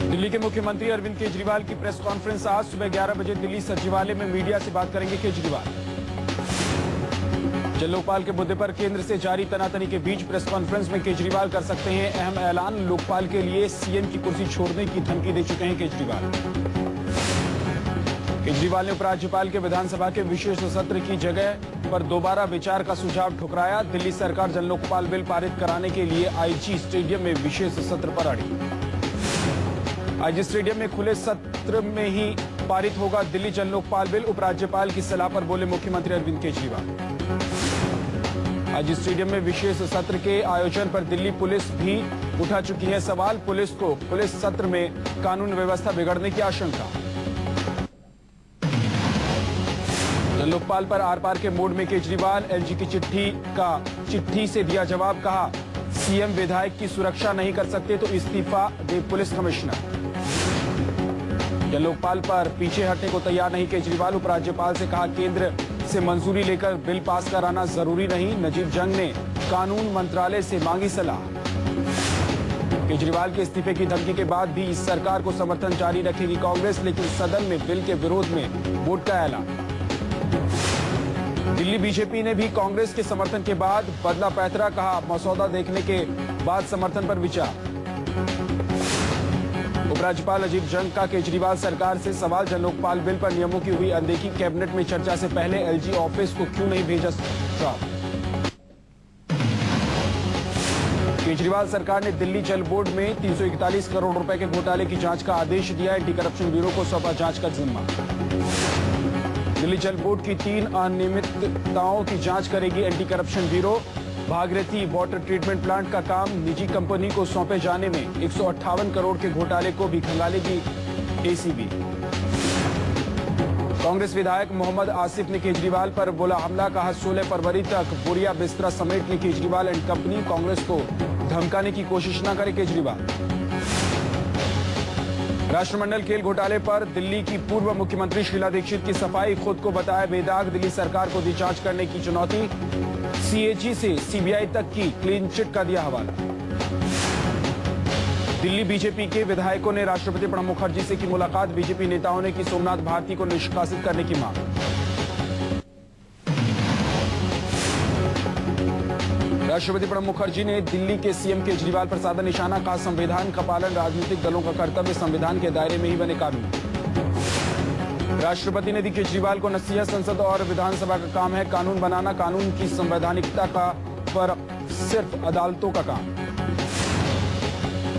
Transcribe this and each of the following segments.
दिल्ली के मुख्यमंत्री अरविंद केजरीवाल की प्रेस कॉन्फ्रेंस आज सुबह 11 बजे दिल्ली सचिवालय में मीडिया से बात करेंगे केजरीवाल। जल लोकपाल के मुद्दे पर केंद्र से जारी तनातनी के बीच प्रेस कॉन्फ्रेंस में केजरीवाल कर सकते हैं अहम ऐलान। लोकपाल के लिए सीएम की कुर्सी छोड़ने की धमकी दे चुके हैं केजरीवाल। केजरीवाल ने उपराज्यपाल के विधानसभा के विशेष सत्र की जगह पर दोबारा विचार का सुझाव ठुकराया। दिल्ली सरकार जन लोकपाल बिल पारित कराने के लिए आईजी स्टेडियम में विशेष सत्र पर अड़ी। आईजी स्टेडियम में खुले सत्र में ही पारित होगा दिल्ली जन लोकपाल बिल। उपराज्यपाल की सलाह पर बोले मुख्यमंत्री अरविंद केजरीवाल। आईजी स्टेडियम में विशेष सत्र के आयोजन पर दिल्ली पुलिस भी उठा चुकी है सवाल। पुलिस को पुलिस सत्र में कानून व्यवस्था बिगड़ने की आशंका। जन लोकपाल पर आर पार के मोड में केजरीवाल। एलजी की चिट्ठी से दिया जवाब। कहा सीएम विधायक की सुरक्षा नहीं कर सकते तो इस्तीफा दे पुलिस कमिश्नर। जन लोकपाल पर पीछे हटने को तैयार नहीं केजरीवाल। उपराज्यपाल से कहा केंद्र से मंजूरी लेकर बिल पास कराना जरूरी नहीं। नजीब जंग ने कानून मंत्रालय से मांगी सलाह। केजरीवाल के इस्तीफे की धमकी के बाद भी इस सरकार को समर्थन जारी रखेगी कांग्रेस, लेकिन सदन में बिल के विरोध में वोट का ऐलान। दिल्ली बीजेपी ने भी कांग्रेस के समर्थन के बाद बदला पैंतरा। कहा मसौदा देखने के बाद समर्थन पर विचार। उपराज्यपाल नजीब जंग का केजरीवाल सरकार से सवाल। जन लोकपाल बिल पर नियमों की हुई अनदेखी। कैबिनेट में चर्चा से पहले एलजी ऑफिस को क्यों नहीं भेजा ड्राफ्ट। केजरीवाल सरकार ने दिल्ली जल बोर्ड में 341 करोड़ रुपए के घोटाले की जांच का आदेश दिया। एंटी करप्शन ब्यूरो को सौंपा जांच का जिम्मा। दिल्ली जल बोर्ड की 3 अनियमितताओं की जांच करेगी anti corruption bureau. Bhagirathi water treatment plant का काम निजी कंपनी को सौंपे जाने में 158 करोड़ के घोटाले को भी खंगालेगी एसीबी। कांग्रेस विधायक मोहम्मद आसिफ ने केजरीवाल पर बोला हमला। कहा 16 फरवरी तक बोरिया बिस्तरा समेटने केजरीवाल एंड कंपनी। कांग्रेस को धमकाने की कोशिश न करे केजरीवाल। राष्ट्रमंडल खेल घोटाले पर दिल्ली की पूर्व मुख्यमंत्री शीला दीक्षित की सफाई। खुद को बताया बेदाग। दिल्ली सरकार को दी जांच करने की चुनौती। सीएजी से सीबीआई तक की क्लीन चिट का दिया हवाला। दिल्ली बीजेपी के विधायकों ने राष्ट्रपति प्रणब मुखर्जी से की मुलाकात। बीजेपी नेताओं ने की सोमनाथ भारती को निष्कासित करने की मांग। राष्ट्रपति प्रणब मुखर्जी ने दिल्ली के सीएम केजरीवाल पर साधा निशाना। कहा संविधान का पालन राजनीतिक दलों का कर्तव्य। संविधान के दायरे में ही बने कानून। राष्ट्रपति ने दी केजरीवाल को नसीहत। संसद और विधानसभा का काम है कानून बनाना। कानून की संवैधानिकता का पर सिर्फ अदालतों का काम।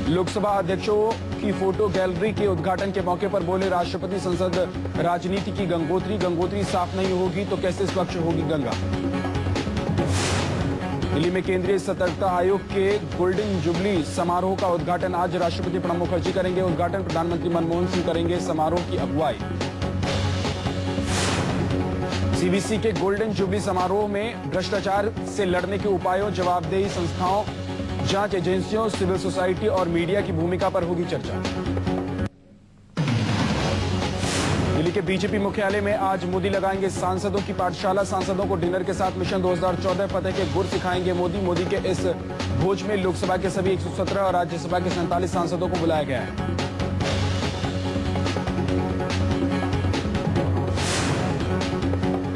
लोकसभा अध्यक्षों की फोटो गैलरी के उद्घाटन के मौके पर बोले राष्ट्रपति संसद राजनीति की गंगोत्री। गंगोत्री साफ नहीं होगी तो कैसे स्वच्छ होगी गंगा। दिल्ली में केंद्रीय सतर्कता आयोग के गोल्डन जुबली समारोह का उद्घाटन आज राष्ट्रपति प्रणब मुखर्जी करेंगे उद्घाटन। प्रधानमंत्री मनमोहन सिंह करेंगे समारोह की अगुवाई। सीबीसी के गोल्डन जुबली समारोह में भ्रष्टाचार से लड़ने के उपायों, जवाबदेही संस्थाओं, जांच एजेंसियों, सिविल सोसाइटी और मीडिया की भूमिका पर होगी चर्चा। दिल्ली के बीजेपी मुख्यालय में आज मोदी लगाएंगे सांसदों की पाठशाला। सांसदों को डिनर के साथ मिशन 2014 फतेह के गुर सिखाएंगे मोदी। मोदी के इस भोज में लोकसभा के सभी 117 और राज्यसभा के 47 सांसदों को बुलाया गया है।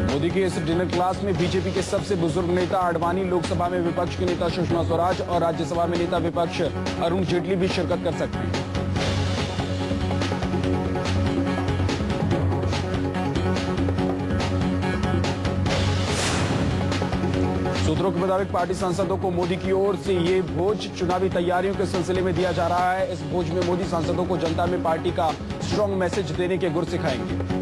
मोदी के इस डिनर क्लास में बीजेपी के सबसे बुजुर्ग नेता आडवाणी, लोकसभा में विपक्ष के नेता सुषमा स्वराज और राज्यसभा में नेता विपक्ष अरुण जेटली भी शिरकत कर सकते हैं। सूत्रों के मुताबिक पार्टी सांसदों को मोदी की ओर से ये भोज चुनावी तैयारियों के सिलसिले में दिया जा रहा है। इस भोज में मोदी सांसदों को जनता में पार्टी का स्ट्रांग मैसेज देने के गुर सिखाएंगे।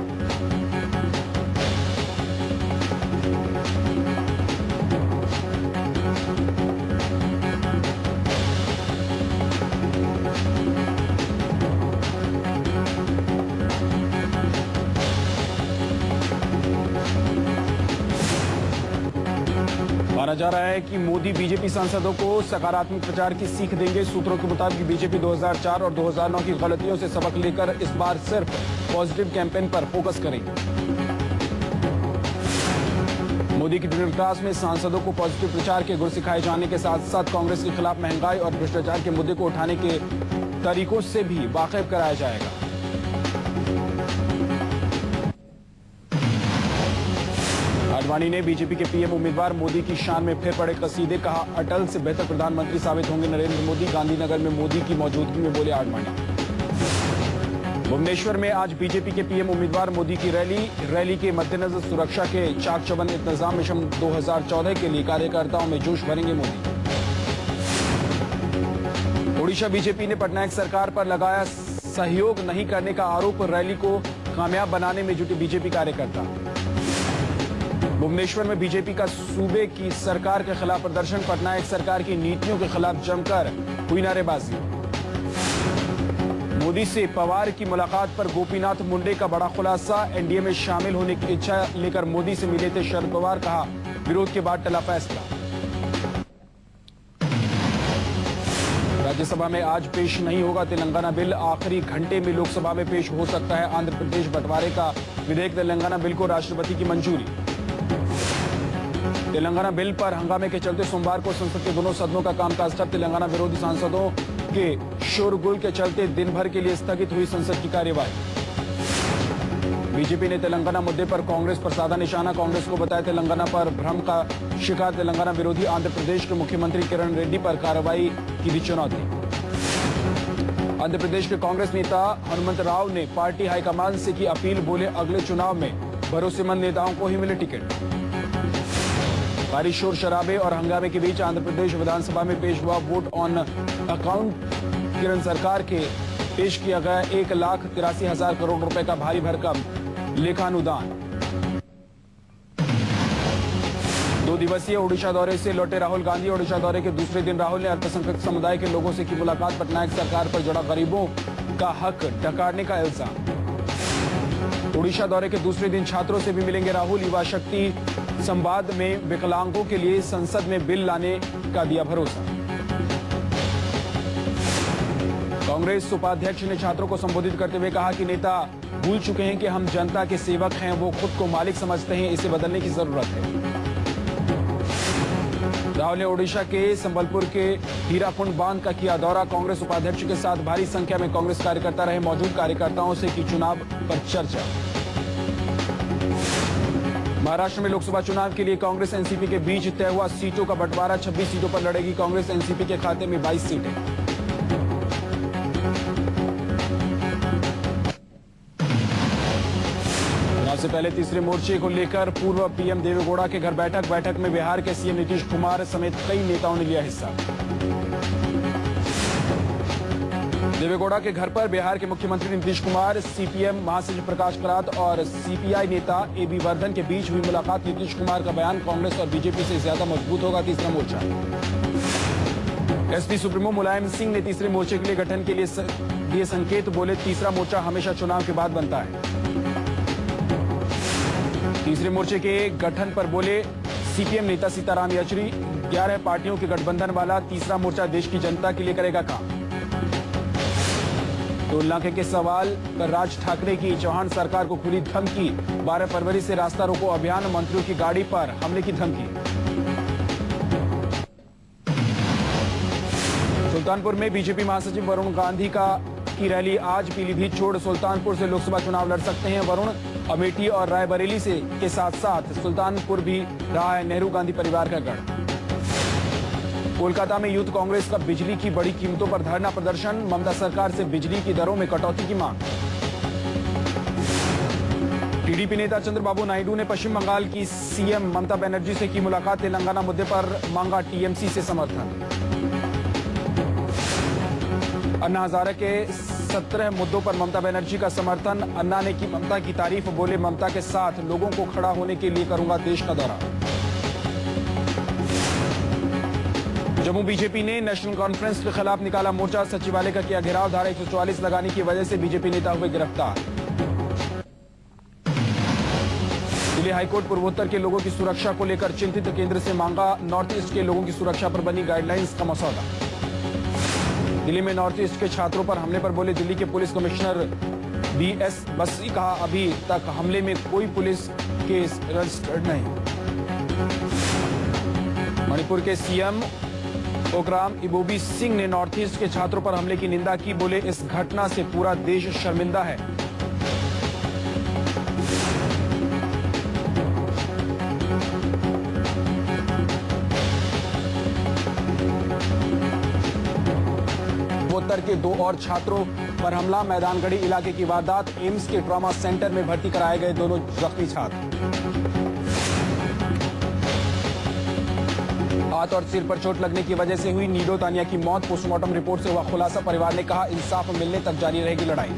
माना जा रहा है कि मोदी बीजेपी सांसदों को सकारात्मक प्रचार की सीख देंगे। सूत्रों के मुताबिक बीजेपी 2004 और 2009 की गलतियों से सबक लेकर इस बार सिर्फ पॉजिटिव कैंपेन पर फोकस करेंगे। मोदी की डिनर क्लास में सांसदों को पॉजिटिव प्रचार के गुर सिखाए जाने के साथ साथ कांग्रेस के खिलाफ महंगाई और भ्रष्टाचार के मुद्दे को उठाने के तरीकों से भी वाकिफ कराया जाएगा। आडवाणी ने बीजेपी के पीएम उम्मीदवार मोदी की शान में फिर पड़े कसीदे, कहा अटल से बेहतर प्रधानमंत्री साबित होंगे नरेंद्र मोदी। गांधीनगर में मोदी की मौजूदगी में बोले आडवाणी। भुवनेश्वर में आज बीजेपी के पीएम उम्मीदवार मोदी की रैली के मद्देनजर सुरक्षा के चाक चौबंद इंतजाम। मिशन 2014 के लिए कार्यकर्ताओं में जोश भरेंगे मोदी। ओडिशा बीजेपी ने पटनायक सरकार पर लगाया सहयोग नहीं करने का आरोप, रैली को कामयाब बनाने में जुटे बीजेपी कार्यकर्ता। भुवनेश्वर में बीजेपी का सूबे की सरकार के खिलाफ प्रदर्शन, पटनायक सरकार की नीतियों के खिलाफ जमकर हुई नारेबाजी। मोदी से पवार की मुलाकात पर गोपीनाथ मुंडे का बड़ा खुलासा, एनडीए में शामिल होने की इच्छा लेकर मोदी से मिले थे शरद पवार, कहा विरोध के बाद टला फैसला। राज्यसभा में आज पेश नहीं होगा तेलंगाना बिल, आखिरी घंटे में लोकसभा में पेश हो सकता है आंध्र प्रदेश बंटवारे का विधेयक। तेलंगाना बिल को राष्ट्रपति की मंजूरी। तेलंगाना बिल पर हंगामे के चलते सोमवार को संसद के दोनों सदनों का कामकाज ठप। तेलंगाना विरोधी सांसदों के शोरगुल के चलते दिन भर के लिए स्थगित हुई संसद की कार्यवाही। बीजेपी ने तेलंगाना मुद्दे पर कांग्रेस पर साधा निशाना, कांग्रेस को बताया तेलंगाना पर भ्रम का शिकार। तेलंगाना विरोधी आंध्र प्रदेश के मुख्यमंत्री किरण रेड्डी पर कार्रवाई की दी चुनौती। आंध्र प्रदेश के कांग्रेस नेता हनुमंत राव ने पार्टी हाईकमान से की अपील, बोले अगले चुनाव में भरोसेमंद नेताओं को ही मिले टिकट। भारी शोर शराबे और हंगामे के बीच आंध्र प्रदेश विधानसभा में पेश हुआ वोट ऑन अकाउंट। केंद्र सरकार के पेश किया गया 1,83,000 करोड़ रुपए का भारी भरकम लेखानुदान। 2 दिवसीय ओडिशा दौरे से लौटे राहुल गांधी। ओडिशा दौरे के दूसरे दिन राहुल ने अल्पसंख्यक समुदाय के लोगों से की मुलाकात, पटनायक सरकार पर जड़ा गरीबों का हक डकारने का इल्जाम। ओडिशा दौरे के दूसरे दिन छात्रों से भी मिलेंगे राहुल। युवा शक्ति संवाद में विकलांगों के लिए संसद में बिल लाने का दिया भरोसा। कांग्रेस उपाध्यक्ष ने छात्रों को संबोधित करते हुए कहा कि नेता भूल चुके हैं कि हम जनता के सेवक हैं, वो खुद को मालिक समझते हैं, इसे बदलने की जरूरत है। राहुल ने ओडिशा के संबलपुर के हीराकुंड बांध का किया दौरा, कांग्रेस उपाध्यक्ष के साथ भारी संख्या में कांग्रेस कार्यकर्ता रहे मौजूद। कार्यकर्ताओं से की चुनाव पर चर्चा। महाराष्ट्र में लोकसभा चुनाव के लिए कांग्रेस एनसीपी के बीच तय हुआ सीटों का बंटवारा, 26 सीटों पर लड़ेगी कांग्रेस, एनसीपी के खाते में 22 सीटें। चुनाव से पहले तीसरे मोर्चे को लेकर पूर्व पीएम देवेगौड़ा के घर बैठक में बिहार के सीएम नीतीश कुमार समेत कई नेताओं ने लिया हिस्सा। देवेगौड़ा के घर पर बिहार के मुख्यमंत्री नीतीश कुमार, सीपीएम महासचिव प्रकाश करात और सीपीआई नेता एबी वर्धन के बीच हुई मुलाकात। नीतीश कुमार का बयान, कांग्रेस और बीजेपी से ज्यादा मजबूत होगा तीसरा मोर्चा। एसपी सुप्रीमो मुलायम सिंह ने तीसरे मोर्चे के लिए गठन के लिए दिए संकेत, बोले तीसरा मोर्चा हमेशा चुनाव के बाद बनता है। तीसरे मोर्चे के गठन पर बोले सीपीएम नेता सीताराम येचुरी, 11 पार्टियों के गठबंधन वाला तीसरा मोर्चा देश की जनता के लिए करेगा काम। टोल नाके के सवाल पर राज ठाकरे की चौहान सरकार को खुली धमकी, 12 फरवरी से रास्ता रोको अभियान, मंत्रियों की गाड़ी पर हमले की धमकी। सुल्तानपुर में बीजेपी महासचिव वरुण गांधी की रैली आज, पीलीभीत छोड़ सुल्तानपुर से लोकसभा चुनाव लड़ सकते हैं वरुण। अमेठी और रायबरेली के साथ साथ सुल्तानपुर भी रहा है नेहरू गांधी परिवार का गढ़। कोलकाता में यूथ कांग्रेस का बिजली की बड़ी कीमतों पर धरना प्रदर्शन, ममता सरकार से बिजली की दरों में कटौती की मांग। टीडीपी नेता चंद्रबाबू नायडू ने पश्चिम बंगाल की सीएम ममता बनर्जी से की मुलाकात, तेलंगाना मुद्दे पर मांगा टीएमसी से समर्थन। अन्ना हजारे के 17 मुद्दों पर ममता बनर्जी का समर्थन, अन्ना ने की ममता की तारीफ, बोले ममता के साथ लोगों को खड़ा होने के लिए करूंगा देश का दौरा। जम्मू बीजेपी ने नेशनल कॉन्फ्रेंस के खिलाफ निकाला मोर्चा, सचिवालय का किया घेराव, धारा 144 लगाने की वजह से बीजेपी नेता हुए गिरफ्तार। दिल्ली हाईकोर्ट पूर्वोत्तर के लोगों की सुरक्षा को लेकर चिंतित, केंद्र से मांगा नॉर्थ ईस्ट के लोगों की सुरक्षा पर बनी गाइडलाइंस का मसौदा। दिल्ली में नॉर्थ ईस्ट के छात्रों पर हमले पर बोले दिल्ली के पुलिस कमिश्नर बीएस बसी, कहा अभी तक हमले में कोई पुलिस केस रजिस्टर्ड नहीं। मणिपुर के सीएम ओकराम इबोबी सिंह ने नॉर्थ ईस्ट के छात्रों पर हमले की निंदा की। बोले, इस घटना से पूरा देश शर्मिंदा है। उत्तर के 2 और छात्रों पर हमला। मैदानगढ़ी इलाके की वारदात। एम्स के ट्रॉमा सेंटर में भर्ती कराए गए दोनों जख्मी छात्र। हाथ और सिर पर चोट लगने की वजह से हुई नीडो तानिया की मौत। पोस्टमार्टम रिपोर्ट से हुआ खुलासा। परिवार ने कहा, इंसाफ मिलने तक जारी रहेगी लड़ाई।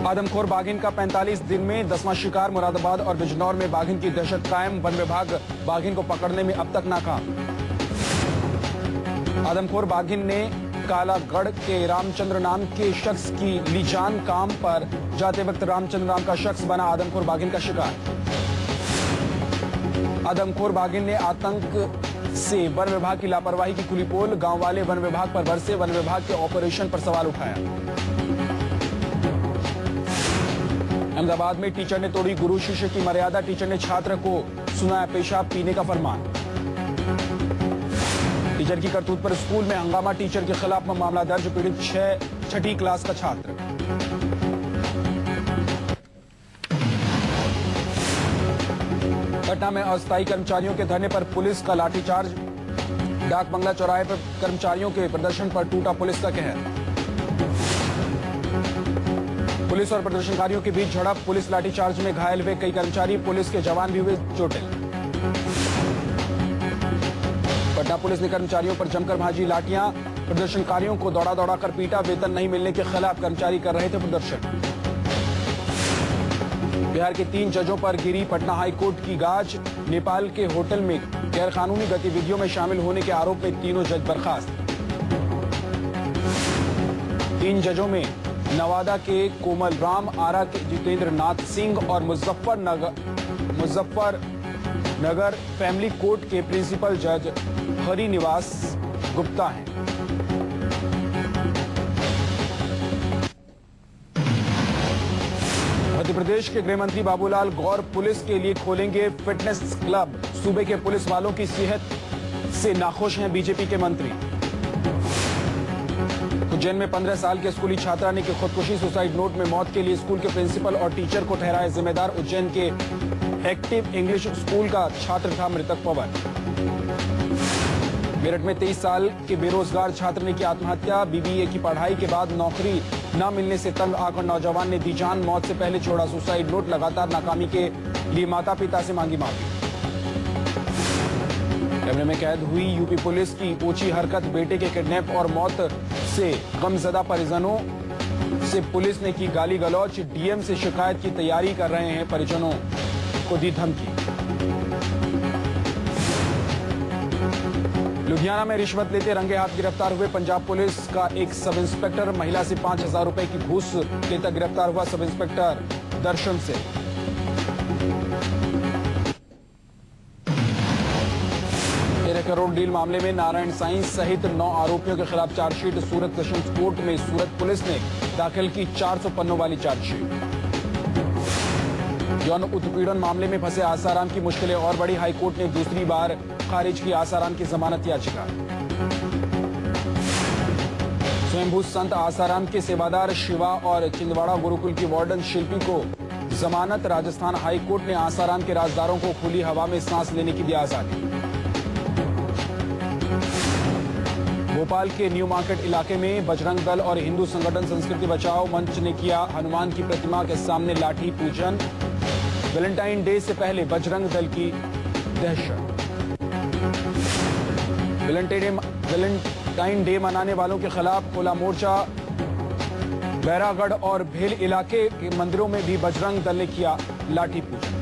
आदमखोर बाघिन का 45 दिन में 10वां शिकार। मुरादाबाद और बिजनौर में बाघिन की दहशत कायम। वन विभाग बाघिन को पकड़ने में अब तक नाकाम। आदमखोर बाघिन ने कालागढ़ के रामचंद्र नाम के शख्स की ली जान। काम पर जाते वक्त रामचंद्र नाम का शख्स बना आदमखोर बाघिन का शिकार। आदमखोर बाघिन ने आतंक से वन विभाग की लापरवाही की खुली पोल। गांव वाले वन विभाग पर बरसे। वन विभाग के ऑपरेशन पर सवाल उठाया। अहमदाबाद में टीचर ने तोड़ी गुरु शिष्य की मर्यादा। टीचर ने छात्र को सुनाया पेशाब पीने का फरमान। टीचर की करतूत पर स्कूल में हंगामा। टीचर के खिलाफ मामला दर्ज। पीड़ित 6ठी क्लास का छात्र। पटना में अस्थायी कर्मचारियों के धरने पर पुलिस का लाठीचार्ज। डाक बंगला चौराहे पर कर्मचारियों के प्रदर्शन पर टूटा पुलिस का कहर। पुलिस और प्रदर्शनकारियों के बीच झड़प। पुलिस लाठीचार्ज में घायल हुए कई कर्मचारी। पुलिस के जवान भी हुए चोटिल। पटना पुलिस ने कर्मचारियों पर जमकर भाजी लाठियां। प्रदर्शनकारियों को दौड़ा दौड़ा कर पीटा। वेतन नहीं मिलने के खिलाफ कर्मचारी कर रहे थे प्रदर्शन। बिहार के 3 जजों पर गिरी पटना हाईकोर्ट की गाज। नेपाल के होटल में गैरकानूनी गतिविधियों में शामिल होने के आरोप में तीनों जज बर्खास्त। 3 जजों में नवादा के कोमल राम, आरा के जितेंद्र नाथ सिंह और मुजफ्फरनगर फैमिली कोर्ट के प्रिंसिपल जज हरिनिवास गुप्ता हैं। मध्य प्रदेश के गृह मंत्री बाबूलाल गौर पुलिस के लिए खोलेंगे फिटनेस क्लब। सूबे के पुलिस वालों की सेहत से नाखुश हैं बीजेपी के मंत्री। उज्जैन में 15 साल के स्कूली छात्रा ने की खुदकुशी। सुसाइड नोट में मौत के लिए स्कूल के प्रिंसिपल और टीचर को ठहराया जिम्मेदार। उज्जैन के एक्टिव इंग्लिश स्कूल का छात्र था मृतक पवन। मेरठ में 23 साल के बेरोजगार छात्र ने की आत्महत्या। बीबीए की पढ़ाई के बाद नौकरी न मिलने से तंग आकर नौजवान ने दी जान। मौत से पहले छोड़ा सुसाइड नोट। लगातार नाकामी के लिए माता पिता से मांगी माफी। कैमरे में कैद हुई यूपी पुलिस की ओछी हरकत। बेटे के किडनैप और मौत से गमजदा परिजनों से पुलिस ने की गाली गलौच। डीएम से शिकायत की तैयारी कर रहे हैं। परिजनों को दी धमकी। लुधियाना में रिश्वत लेते रंगे हाथ गिरफ्तार हुए पंजाब पुलिस का एक सब इंस्पेक्टर। महिला से 5,000 रुपए की घूस लेता गिरफ्तार हुआ सब इंस्पेक्टर दर्शन से। 13 करोड़ डील मामले में नारायण साईं सहित 9 आरोपियों के खिलाफ चार्जशीट। सूरत सेशंस कोर्ट में सूरत पुलिस ने दाखिल की 400 पन्नों वाली चार्जशीट। यौन उत्पीड़न मामले में फंसे आसाराम की मुश्किलें और बढ़ी। हाईकोर्ट ने दूसरी बार खारिज की आसाराम की जमानत याचिका। स्वयंभू संत आसाराम के सेवादार शिवा और चिंदवाड़ा गुरुकुल की वार्डन शिल्पी को जमानत। राजस्थान हाईकोर्ट ने आसाराम के राजदारों को खुली हवा में सांस लेने की दी आजादी। भोपाल के न्यू मार्केट इलाके में बजरंग दल और हिंदू संगठन संस्कृति बचाओ मंच ने किया हनुमान की प्रतिमा के सामने लाठी पूजन। वैलेंटाइन डे से पहले बजरंग दल की दहशत। वैलेंटाइन डे मनाने वालों के खिलाफ खुला मोर्चा। बैरागढ़ और भेल इलाके के मंदिरों में भी बजरंग दल ने किया लाठी पूजन।